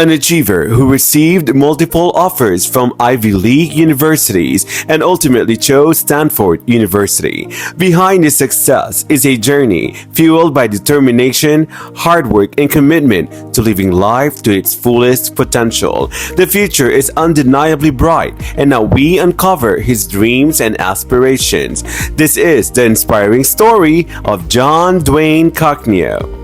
an achiever who received multiple offers from Ivy League universities and ultimately chose Stanford University. Behind his success is a journey fueled by determination, hard work, and commitment to living life to its fullest potential. The future is undeniably bright, and now we uncover his dreams and aspirations. This is the inspiring story of Jan Dwayne Cacnio.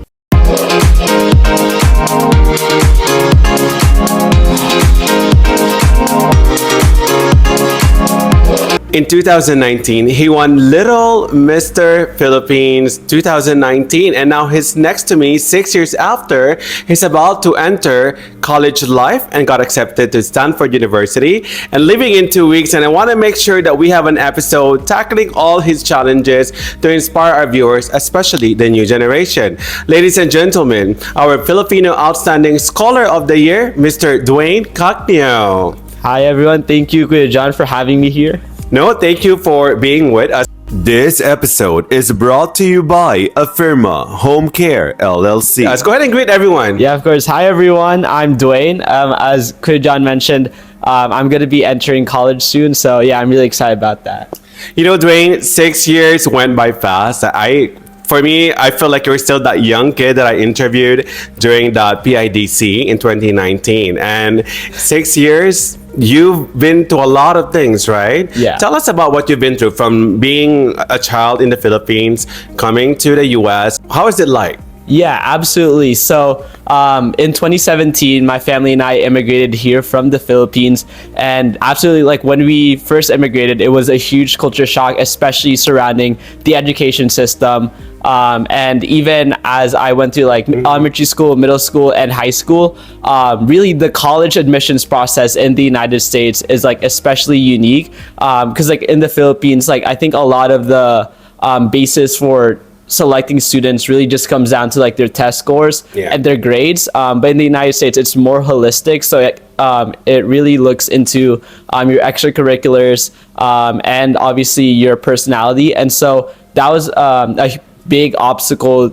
In 2019, he won Little Mr. Philippines 2019, and now he's next to me 6 years after. He's about to enter college life and got accepted to Stanford University and living in 2 weeks. And I want to make sure that we have an episode tackling all his challenges to inspire our viewers, especially the new generation. Ladies and gentlemen, our Filipino Outstanding Scholar of the Year, Mr. Dwayne Cacnio. Hi everyone, thank you Kuya John for having me here. No, thank you for being with us. This episode is brought to you by Afirma Home Care LLC. Let's go ahead and greet everyone. Yeah, of course. Hi everyone, I'm Dwayne. As Kuya John mentioned, I'm going to be entering college soon. So yeah, I'm really excited about that. You know, Dwayne, 6 years went by fast. For me, I feel like you're still that young kid that I interviewed during the PIDC in 2019. And 6 years, you've been to a lot of things, right? Yeah. Tell us about what you've been through from being a child in the Philippines, coming to the US. How is it like? Yeah, absolutely. So in 2017, my family and I immigrated here from the Philippines. And absolutely, like when we first immigrated, it was a huge culture shock, especially surrounding the education system. And even as I went through like elementary school, middle school, and high school, really the college admissions process in the United States is like especially unique. Because like in the Philippines, like I think a lot of the basis for selecting students really just comes down to like their test scores and their grades. But in the United States, it's more holistic. So it really looks into your extracurriculars and obviously your personality. And so that was a big obstacle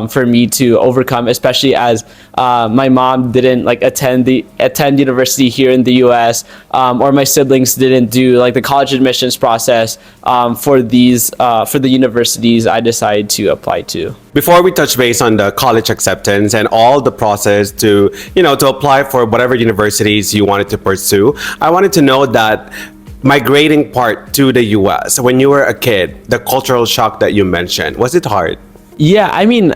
for me to overcome, especially as my mom didn't like attend university here in the US, or my siblings didn't do like the college admissions process for the universities I decided to apply to. Before we touch base on the college acceptance and all the process to apply for whatever universities you wanted to pursue, I wanted to know that migrating part to the US, when you were a kid, the cultural shock that you mentioned, was it hard? Yeah, I mean,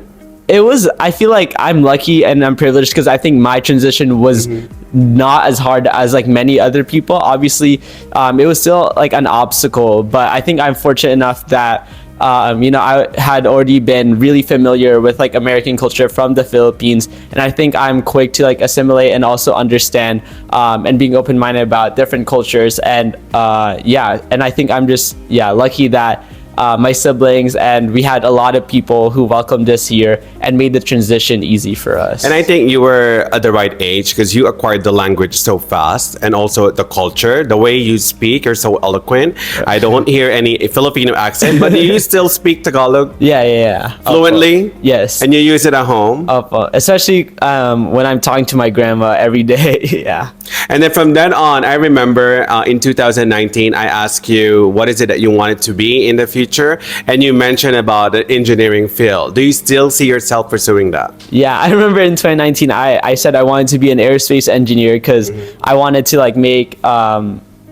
I feel like I'm lucky and I'm privileged because I think my transition was not as hard as like many other people. Obviously, it was still like an obstacle, but I think I'm fortunate enough that I had already been really familiar with like American culture from the Philippines, and I think I'm quick to like assimilate and also understand and being open-minded about different cultures. And and I think I'm just lucky that my siblings and we had a lot of people who welcomed us here and made the transition easy for us. And I think you were at the right age because you acquired the language so fast, and also the culture, the way you speak, you're so eloquent. I don't hear any Filipino accent, but you still speak Tagalog? Yeah. Fluently? Yes. And you use it at home? Especially when I'm talking to my grandma every day. Yeah. And then from then on, I remember in 2019, I asked you, what is it that you wanted to be in the future? And you mentioned about the engineering field. Do you still see yourself pursuing that? Yeah, I remember in 2019, I said I wanted to be an aerospace engineer because I wanted to like make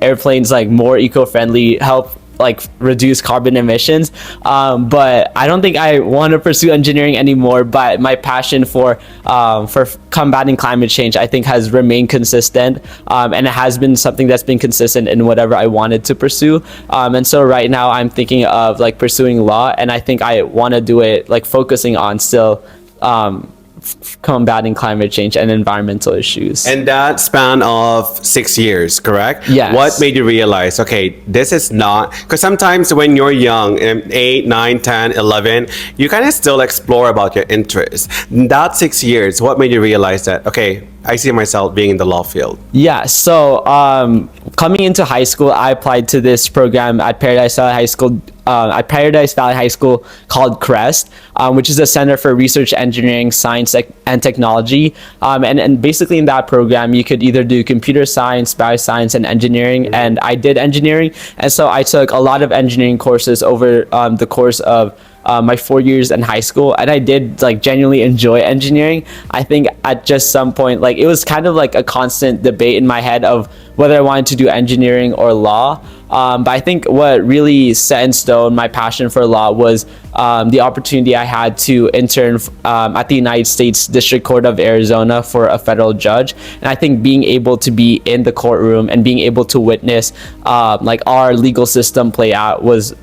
airplanes like more eco-friendly, help like reduce carbon emissions. But I don't think I want to pursue engineering anymore. But my passion for combating climate change, I think, has remained consistent, and it has been something that's been consistent in whatever I wanted to pursue. And so right now I'm thinking of like pursuing law, and I think I want to do it like focusing on still combating climate change and environmental issues. And that span of 6 years, correct? Yes. What made you realize, okay, this is not, because sometimes when you're young, 8, 9, 10, 11, you kind of still explore about your interests. That 6 years, what made you realize that, okay, I see myself being in the law field? Yeah, so coming into high school, I applied to this program at Paradise Valley High School. Called CREST, which is a Center for Research, Engineering, Science, and Technology. And basically in that program, you could either do computer science, bioscience, and engineering. And I did engineering. And so I took a lot of engineering courses over the course of my 4 years in high school, and I did like genuinely enjoy engineering. I think at just some point, like it was kind of like a constant debate in my head of whether I wanted to do engineering or law. But I think what really set in stone my passion for law was the opportunity I had to intern at the United States District Court of Arizona for a federal judge. And I think being able to be in the courtroom and being able to witness like our legal system play out was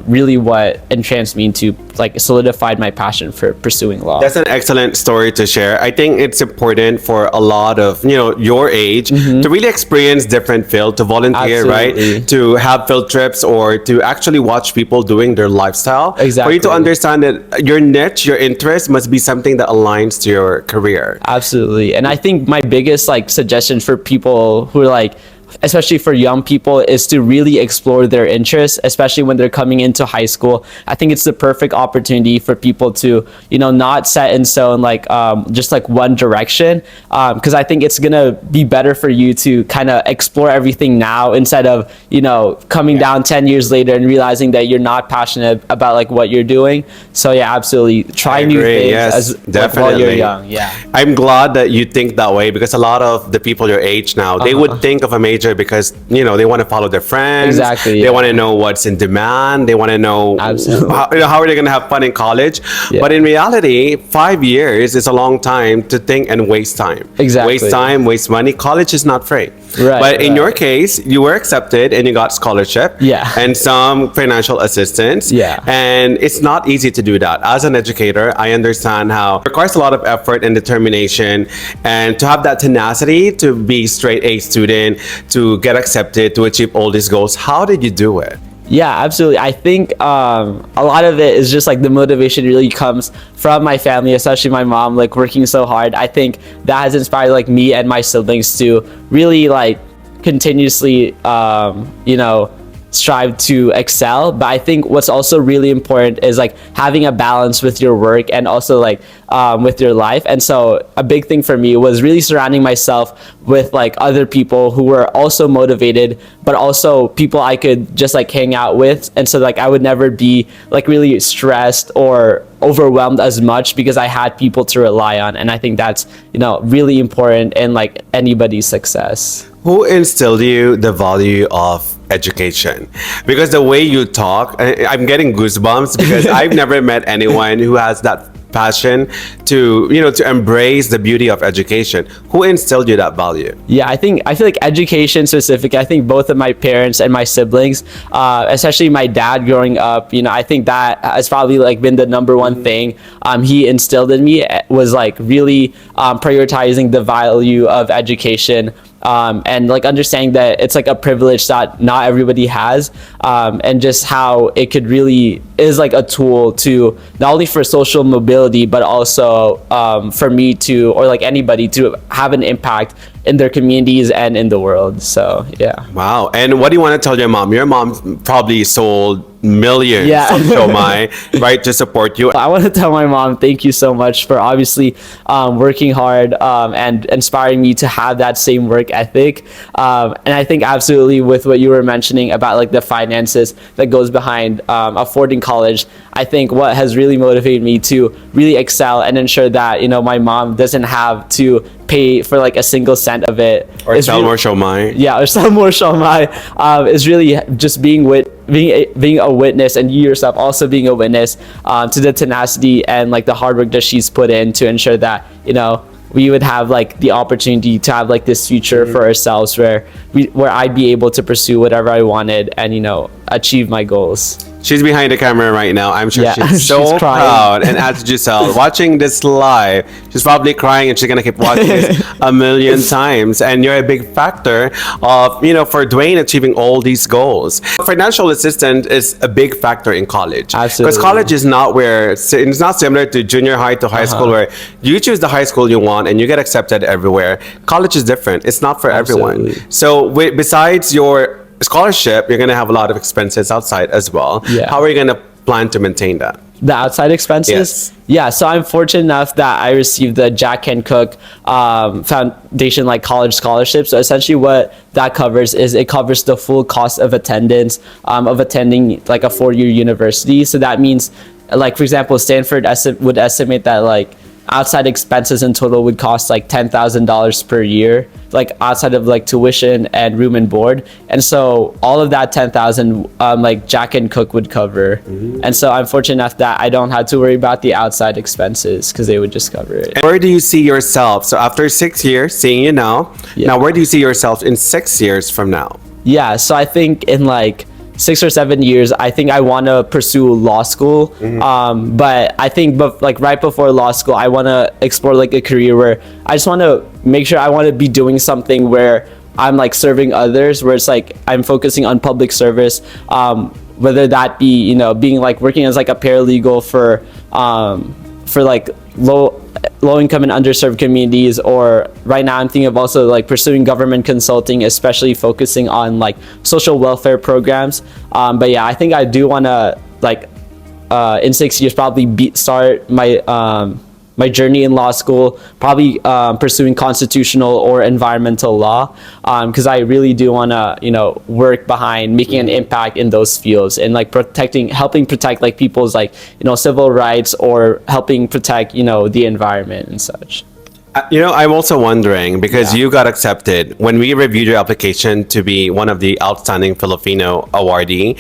really what entranced me into like solidified my passion for pursuing law. That's an excellent story to share. I think it's important for a lot of your age to really experience different fields, to volunteer, Absolutely. right? To have field trips or to actually watch people doing their lifestyle. Exactly. For you to understand that your niche, your interest must be something that aligns to your career. Absolutely. And I think my biggest like suggestion for people who are like, especially for young people, is to really explore their interests, especially when they're coming into high school. I think it's the perfect opportunity for people to, not set in stone like just like one direction, because I think it's gonna be better for you to kind of explore everything now instead of coming down 10 years later and realizing that you're not passionate about like what you're doing. So yeah, absolutely, try new things Yes, definitely. while you're young. Yeah, I'm glad that you think that way, because a lot of the people your age now, they would think of a major because they want to follow their friends. Exactly. They want to know what's in demand. They want to know how are they going to have fun in college. Yeah. But in reality, 5 years is a long time to think and waste time. Exactly. Waste time, waste money. College is not free. Right, But in right. your case, you were accepted and you got scholarship. Yeah. And some financial assistance. Yeah. And it's not easy to do that. As an educator, I understand how it requires a lot of effort and determination, and to have that tenacity to be straight A student, to get accepted, to achieve all these goals. How did you do it? Yeah, absolutely. I think a lot of it is just like the motivation really comes from my family, especially my mom, like working so hard. I think that has inspired like me and my siblings to really like continuously, strive to excel. But I think what's also really important is like having a balance with your work and also like with your life. And so a big thing for me was really surrounding myself with like other people who were also motivated, but also people I could just like hang out with. And so like I would never be like really stressed or overwhelmed as much because I had people to rely on. And I think that's really important in like anybody's success. Who instilled you the value of education? Because the way you talk, I'm getting goosebumps because I've never met anyone who has that passion to embrace the beauty of education. Who instilled you that value? Yeah, I feel like education specifically, I think both of my parents and my siblings, especially my dad growing up, I think that has probably like been the number one thing he instilled in me, was like really prioritizing the value of education. And like understanding that it's like a privilege that not everybody has, and just how it could really is like a tool to not only for social mobility, but also for me to, or like anybody to have an impact in their communities and in the world. So yeah. Wow. And what do you want to tell your mom? Your mom probably sold millions of Shomai, right, to support you. I want to tell my mom, thank you so much for obviously working hard and inspiring me to have that same work ethic. And I think absolutely with what you were mentioning about like the finances that goes behind affording college, I think what has really motivated me to really excel and ensure that, my mom doesn't have to pay for like a single cent of it. Or sell more Shomai. Yeah, or sell more Shomai, is really just being a witness, and you yourself also being a witness to the tenacity and like the hard work that she's put in to ensure that we would have like the opportunity to have like this future for ourselves where I'd be able to pursue whatever I wanted and achieve my goals. She's behind the camera right now. I'm sure Yeah, she's so she's crying. proud. And as Giselle, watching this live, she's probably crying and she's gonna keep watching this a million times. And you're a big factor of, for Dwayne achieving all these goals. Financial assistance is a big factor in college. Absolutely. Because college is not it's not similar to junior high to high school where you choose the high school you want and you get accepted everywhere. College is different. It's not for everyone. Absolutely. So besides your scholarship, you're going to have a lot of expenses outside as well. Yeah. How are you going to plan to maintain that? The outside expenses? Yes. Yeah, so I'm fortunate enough that I received the Jack Ken Cook Foundation college scholarship. So essentially what that covers is it covers the full cost of attendance of attending a 4-year university. So that means for example, Stanford would estimate that outside expenses in total would cost $10,000 per year, outside of tuition and room and board. And so all of that 10,000 Jack and Cook would cover. Mm-hmm. And so I'm fortunate enough that I don't have to worry about the outside expenses because they would just cover it. And where do you see yourself? So after 6 years, seeing you now, now where do you see yourself in 6 years from now? Yeah, so I think in 6 or 7 years, I think I want to pursue law school. Mm-hmm. But I think right before law school, I want to explore a career where I just want to make sure I want to be doing something where I'm serving others, where it's I'm focusing on public service, whether that be, being working as a paralegal for low income and underserved communities, or right now I'm thinking of also pursuing government consulting, especially focusing on social welfare programs. But yeah, I think I do want to in 6 years probably start my journey in law school, probably pursuing constitutional or environmental law, because I really do want to work behind making an impact in those fields and helping protect people's civil rights, or helping protect the environment and such. I'm also wondering, because you got accepted when we reviewed your application to be one of the outstanding Filipino awardee.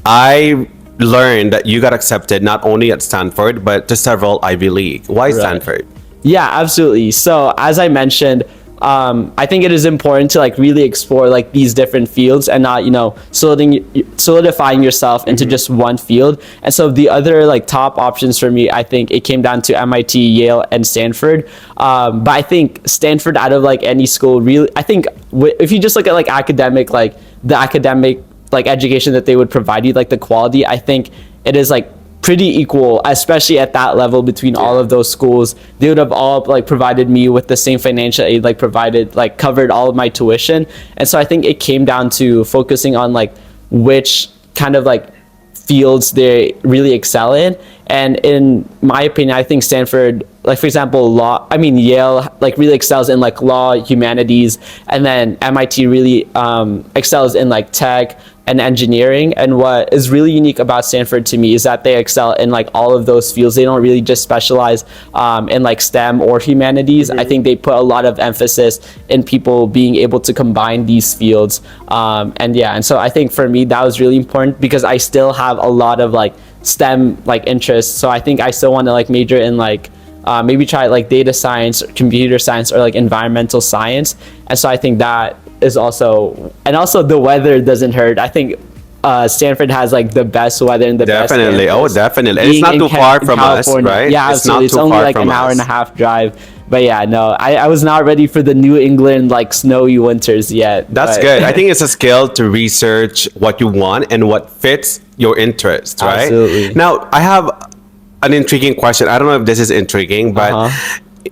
I learned that you got accepted not only at Stanford but to several Ivy League. Why Stanford? Yeah, absolutely. So as I mentioned, I think it is important to really explore these different fields and not solidifying yourself into just one field. And so the other top options for me, I think it came down to MIT, Yale, and Stanford. But I think Stanford, out of any school, really, I think if you just look at academic, the academic education that they would provide you, the quality, I think it is pretty equal, especially at that level, between all of those schools. They would have all provided me with the same financial aid, covered all of my tuition. And so I think it came down to focusing on which kind of fields they really excel in. And in my opinion, I think Stanford, for example, Yale really excels in law, humanities, and then MIT really excels in tech and engineering. And what is really unique about Stanford to me is that they excel in all of those fields. They don't really just specialize in STEM or humanities. Mm-hmm. I think they put a lot of emphasis in people being able to combine these fields. And so I think for me that was really important, because I still have a lot of STEM interests. So I think I still want to major in maybe try data science, computer science, or environmental science. And so I think that is also, and also the weather doesn't hurt. I think Stanford has the best weather and the best campus. Oh, definitely. It's not too far from us, right? Yeah, absolutely. It's only an hour and a half drive. But yeah, no, I was not ready for the New England snowy winters yet. That's good. I think it's a skill to research what you want and what fits your interest, right? Absolutely. Now, I have an intriguing question. I don't know if this is intriguing, but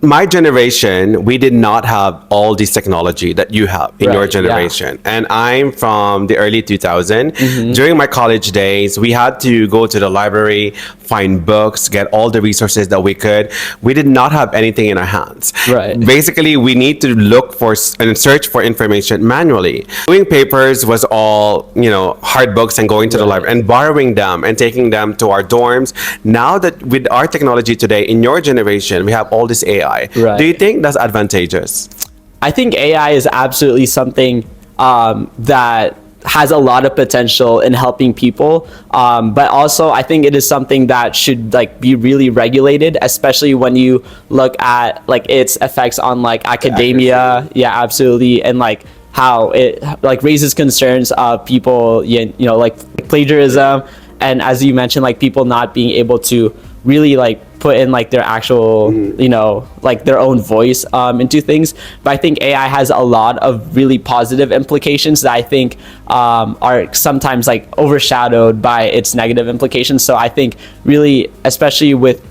my generation, we did not have all this technology that you have in your generation. Yeah. And I'm from the early 2000s. Mm-hmm. During my college days, we had to go to the library, find books, get all the resources that we could. We did not have anything in our hands. Right. Basically, we need to look for and search for information manually. Doing papers was all, hard books and going to the library and borrowing them and taking them to our dorms. Now that with our technology today, in your generation, we have all this AI. Right. Do you think that's advantageous? I think AI is absolutely something that has a lot of potential in helping people, but also I think it is something that should be really regulated, especially when you look at its effects on academia. Yeah, absolutely. And how it raises concerns of people, plagiarism and as you mentioned, like people not being able to really like put in like their actual like their own voice into things. But I think AI has a lot of really positive implications that I think are sometimes like overshadowed by its negative implications. So I think really, especially with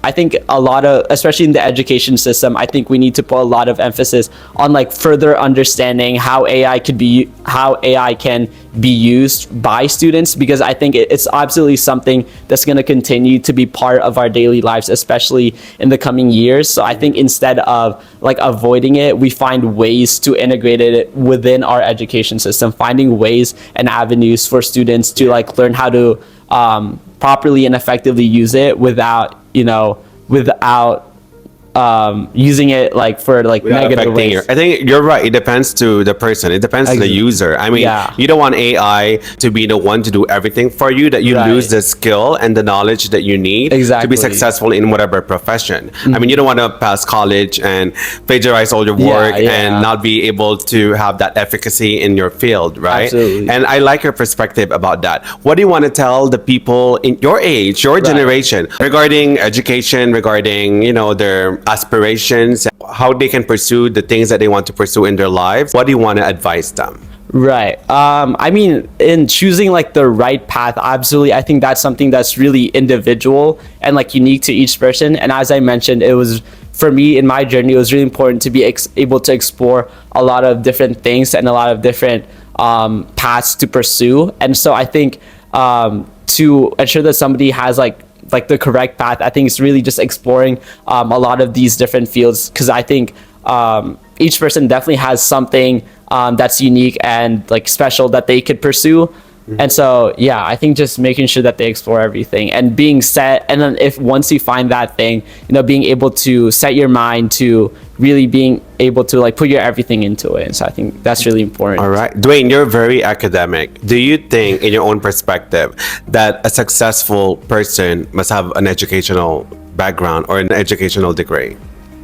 I think a lot of, especially in the education system, I think we need to put a lot of emphasis on like further understanding how AI can be used by students, because I think it's absolutely something that's going to continue to be part of our daily lives, especially in the coming years. So I think instead of like avoiding it, we find ways to integrate it within our education system, finding ways and avenues for students to like learn how to properly and effectively use it without using it like for like Without negative affecting ways. I think you're right. It depends to the person. It depends to the user. I mean, Yeah. you don't want AI to be the one to do everything for you, that you Right. lose the skill and the knowledge that you need to Exactly. be successful in whatever profession. I mean, you don't want to pass college and plagiarize all your Yeah, work yeah. and not be able to have that efficacy in your field, right? Absolutely. And I like your perspective about that. What do you want to tell the people in your age, your generation, regarding education, regarding, their aspirations, how they can pursue the things that they want to pursue in their lives? What do you want to advise them? Right. I mean, in choosing like the right path, absolutely, I think that's something that's really individual and like unique to each person. And as I mentioned, it was, for me in my journey, it was really important to be able to explore a lot of different things and a lot of different paths to pursue. And so I think to ensure that somebody has like the correct path, I think it's really just exploring a lot of these different fields, because I think each person definitely has something that's unique and like special that they could pursue. And so yeah, I think just making sure that they explore everything and being set, and then if once you find that thing, being able to set your mind to really being able to like put your everything into it. And so I think that's really important. All right. Dwayne, you're very academic. Do you think, in your own perspective, that a successful person must have an educational background or an educational degree?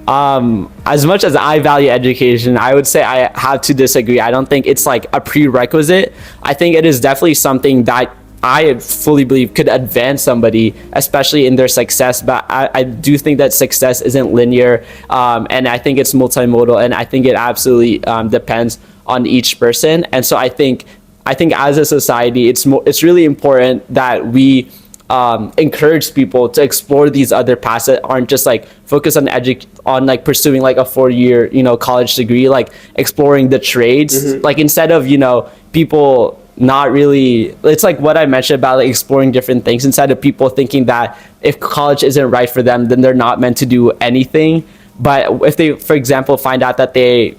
As much as I value education, I would say I have to disagree. I don't think it's like a prerequisite. I think it is definitely something that I fully believe could advance somebody, especially in their success. But I do think that success isn't linear, and I think it's multimodal, and I think it absolutely depends on each person. And so I think as a society, it's really important that we encourage people to explore these other paths that aren't just like focus on like pursuing like a 4-year college degree, like exploring the trades, like instead of people not really, it's like what I mentioned about like exploring different things, instead of people thinking that if college isn't right for them, then they're not meant to do anything. But if they, for example, find out that they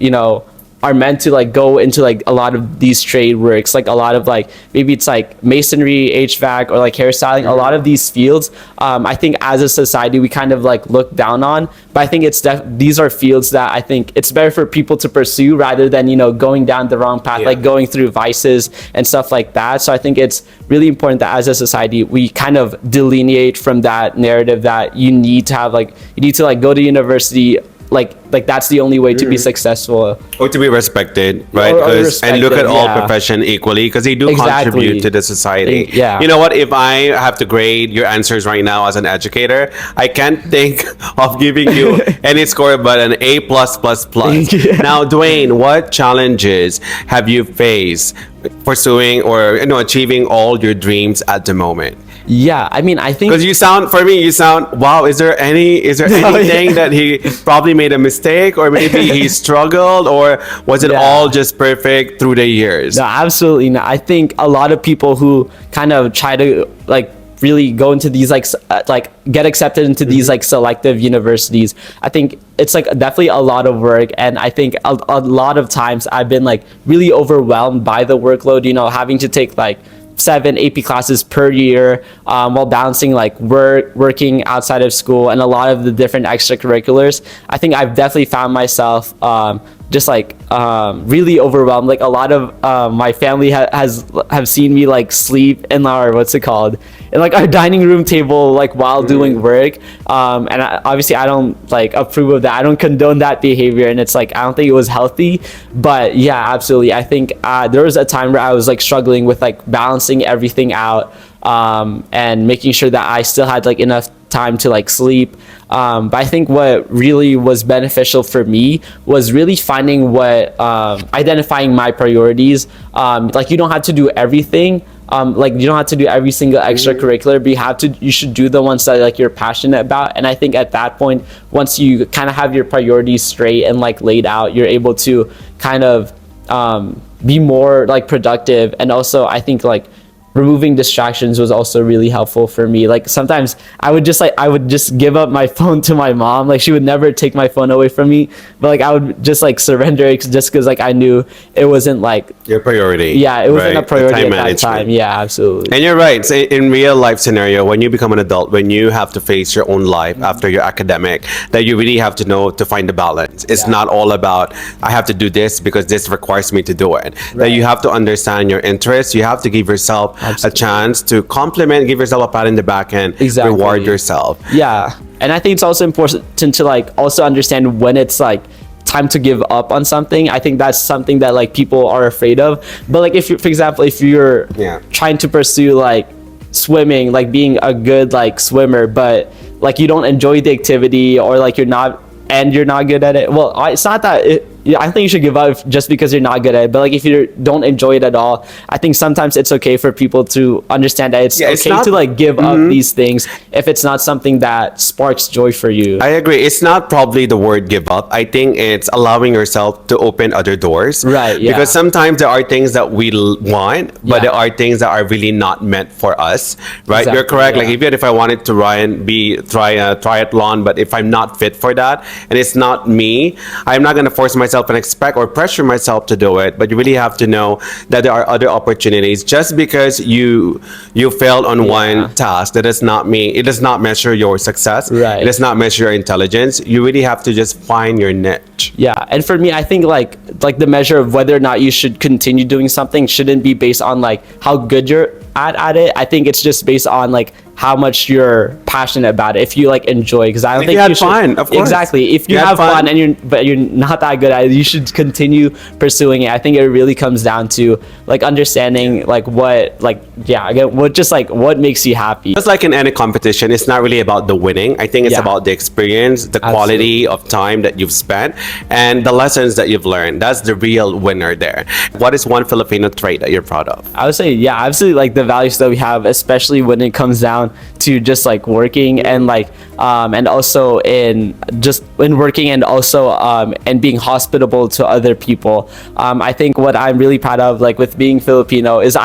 are meant to like go into like a lot of these trade works, like a lot of like maybe it's like masonry, HVAC, or like hairstyling, a lot of these fields, I think as a society we kind of like look down on. But I think these are fields that I think it's better for people to pursue rather than going down the wrong path, like going through vices and stuff like that. So I think it's really important that as a society we kind of delineate from that narrative that you need to go to university, like that's the only way to be successful Or to be respected, right? Or And look at respected, all yeah. profession equally, because they do Exactly. contribute to the society. Yeah. You know what? If I have to grade your answers right now as an educator, I can't think of giving you any score but an A+++. Yeah. Now, Dwayne, what challenges have you faced pursuing or achieving all your dreams at the moment? Yeah, I mean, I think Because you sound wow. Is there anything that he probably made a mistake, or maybe he struggled, or was it Yeah. all just perfect through the years? No, absolutely not. I think a lot of people who kind of try to like really go into these like get accepted into these like selective universities, I think it's like definitely a lot of work. And I think a lot of times I've been like really overwhelmed by the workload, having to take like 7 AP classes per year, while balancing like working outside of school and a lot of the different extracurriculars. I think I've definitely found myself just like really overwhelmed. Like a lot of my family have seen me like sleep in our in like our dining room table like while doing work, and obviously I don't like approve of that. I don't condone that behavior, and it's like I don't think it was healthy. But yeah, absolutely, I think there was a time where I was like struggling with like balancing everything out, and making sure that I still had like enough time to like sleep. But I think what really was beneficial for me was really finding identifying my priorities. Like you don't have to do everything. Like you don't have to do every single extracurricular, but you should do the ones that like you're passionate about. And I think at that point, once you kind of have your priorities straight and like laid out, you're able to kind of be more like productive. And also I think like removing distractions was also really helpful for me. Like sometimes I would just give up my phone to my mom. Like she would never take my phone away from me, but like I would just like surrender it just because like I knew it wasn't like your priority. Yeah, it wasn't right? a priority Time at that management. time. Yeah, absolutely. And you're right. So in real life scenario, when you become an adult, when you have to face your own life after your academic, that you really have to know to find the balance. It's not all about I have to do this because this requires me to do it. That you have to understand your interests. You have to give yourself a chance to compliment, give yourself a pat in the back and reward yourself. Yeah. And I think it's also important to like also understand when it's like time to give up on something. I think that's something that like people are afraid of. But like if you, for example, if you're trying to pursue like swimming, like being a good like swimmer, but like you don't enjoy the activity or like you're not good at it. Well, it's not that I think you should give up just because you're not good at it. But like if you don't enjoy it at all, I think sometimes it's okay for people to understand that it's okay to like give up these things if it's not something that sparks joy for you. I agree. It's not probably the word give up. I think it's allowing yourself to open other doors. Right. Yeah. Because sometimes there are things that we want, but there are things that are really not meant for us. Right. Exactly, You're correct. Like even if I wanted to try a triathlon, but if I'm not fit for that and it's not me, I'm not going to force myself and expect or pressure myself to do it. But you really have to know that there are other opportunities. Just because you failed on one task, that does not mean it does not measure your success. Right. It does not measure your intelligence. You really have to just find your niche. Yeah. And for me, I think like the measure of whether or not you should continue doing something shouldn't be based on like how good you're at it. I think it's just based on like how much you're passionate about it. If you like enjoy, because I don't think you had you should, fun, of course. Exactly. If you have fun and you're not that good at it, you should continue pursuing it. I think it really comes down to like understanding like what makes you happy. Just like in any competition, it's not really about the winning. I think it's about the experience, the quality of time that you've spent, and the lessons that you've learned. That's the real winner there. What is one Filipino trait that you're proud of? I would say, absolutely, like the values that we have, especially when it comes down to just like working and like and also in working and also and being hospitable to other people. I think what I'm really proud of, like with being Filipino, is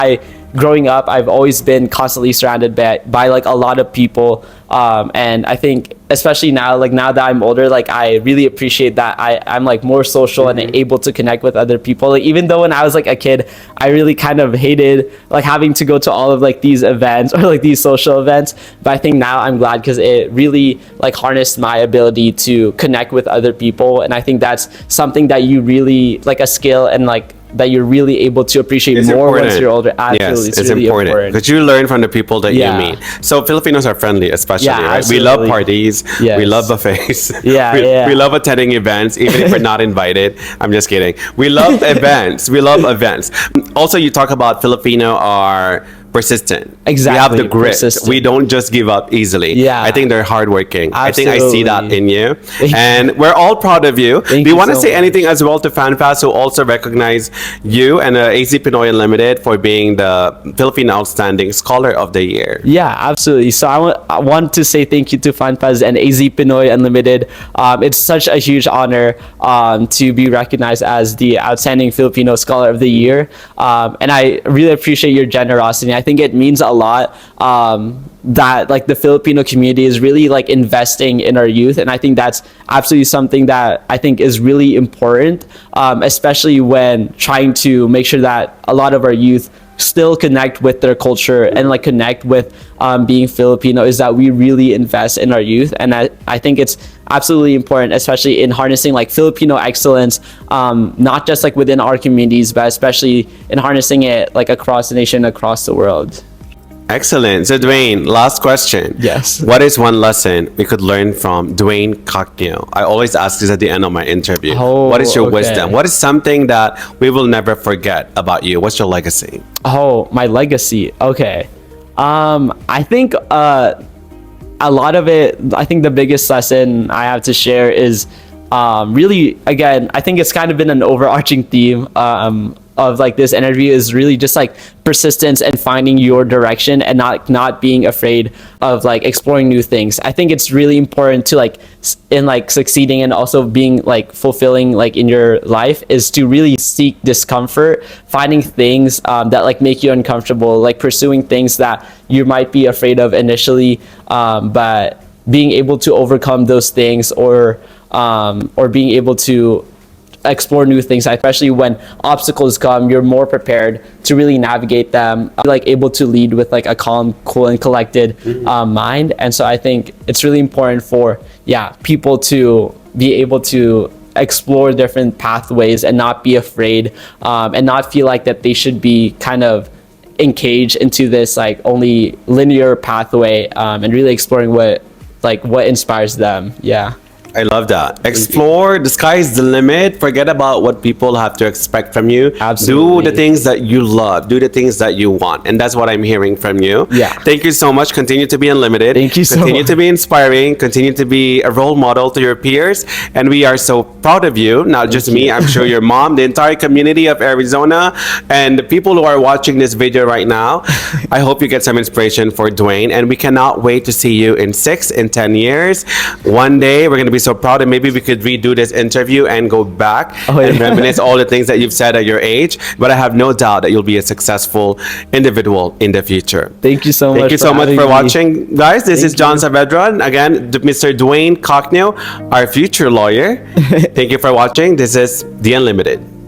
growing up, I've always been constantly surrounded by like a lot of people, and I think especially now that I'm older, like I really appreciate that I'm like more social and able to connect with other people. Like even though when I was like a kid, I really kind of hated like having to go to all of like these events or like these social events, but I think now I'm glad because it really like harnessed my ability to connect with other people. And I think that's something that you really like, a skill and like that you're really able to appreciate more once you're older. Absolutely. Yes, it's really important because you learn from the people that you meet. So Filipinos are friendly, especially, right? We love parties. Yes. We love buffets. We love attending events, even if we're not invited. I'm just kidding. We love events. We love events. Also, you talk about Filipino are persistent. Exactly. We have the grit. Persistent. We don't just give up easily. Yeah. I think they're hardworking. Absolutely. I think I see that in you. And we're all proud of you. Do you want to say anything as well to FanFast, who also recognize you and AZ Pinoy Unlimited for being the Filipino Outstanding Scholar of the Year? Yeah, absolutely. So I want to say thank you to FanFast and AZ Pinoy Unlimited. It's such a huge honor to be recognized as the Outstanding Filipino Scholar of the Year. And I really appreciate your generosity. I think it means a lot that like the Filipino community is really like investing in our youth, and I think that's absolutely something that I think is really important, especially when trying to make sure that a lot of our youth still connect with their culture and like connect with being Filipino, is that we really invest in our youth. And I think it's absolutely important, especially in harnessing like Filipino excellence, not just like within our communities, but especially in harnessing it like across the nation, across the world. Excellent. So Dwayne, last question. Yes. What is one lesson we could learn from Dwayne Cacnio? I always ask this at the end of my interview. What is your wisdom? What is something that we will never forget about you? What's your legacy? My legacy. Okay. I think a lot of it, I think the biggest lesson I have to share is really, again, I think it's kind of been an overarching theme of like this interview is really just like persistence and finding your direction and not being afraid of like exploring new things. I think it's really important to like in like succeeding and also being like fulfilling like in your life is to really seek discomfort, finding things that like make you uncomfortable, like pursuing things that you might be afraid of initially, but being able to overcome those things or being able to explore new things, especially when obstacles come, you're more prepared to really navigate them, like able to lead with like a calm, cool, and collected mind. And so I think it's really important for people to be able to explore different pathways and not be afraid, and not feel like that they should be kind of engaged into this like only linear pathway, and really exploring what inspires them. I love that. Explore. The sky is the limit. Forget about what people have to expect from you. Absolutely. Do the things that you love. Do the things that you want. And that's what I'm hearing from you. Yeah. Thank you so much. Continue to be unlimited. Thank you so Continue much. to be inspiring. Continue to be a role model to your peers. And we are so proud of you. Not just me. I'm sure your mom, the entire community of Arizona, and the people who are watching this video right now. I hope you get some inspiration for Dwayne. And we cannot wait to see you in 6 and 10 years. One day, we're going to be so proud, and maybe we could redo this interview and go back and reminisce all the things that you've said at your age. But I have no doubt that you'll be a successful individual in the future. Thank you so much. Thank you so much for having me. watching, guys. This is John Saavedra, again, Mr. Dwayne Cacnio, our future lawyer. Thank you for watching. This is The Unlimited.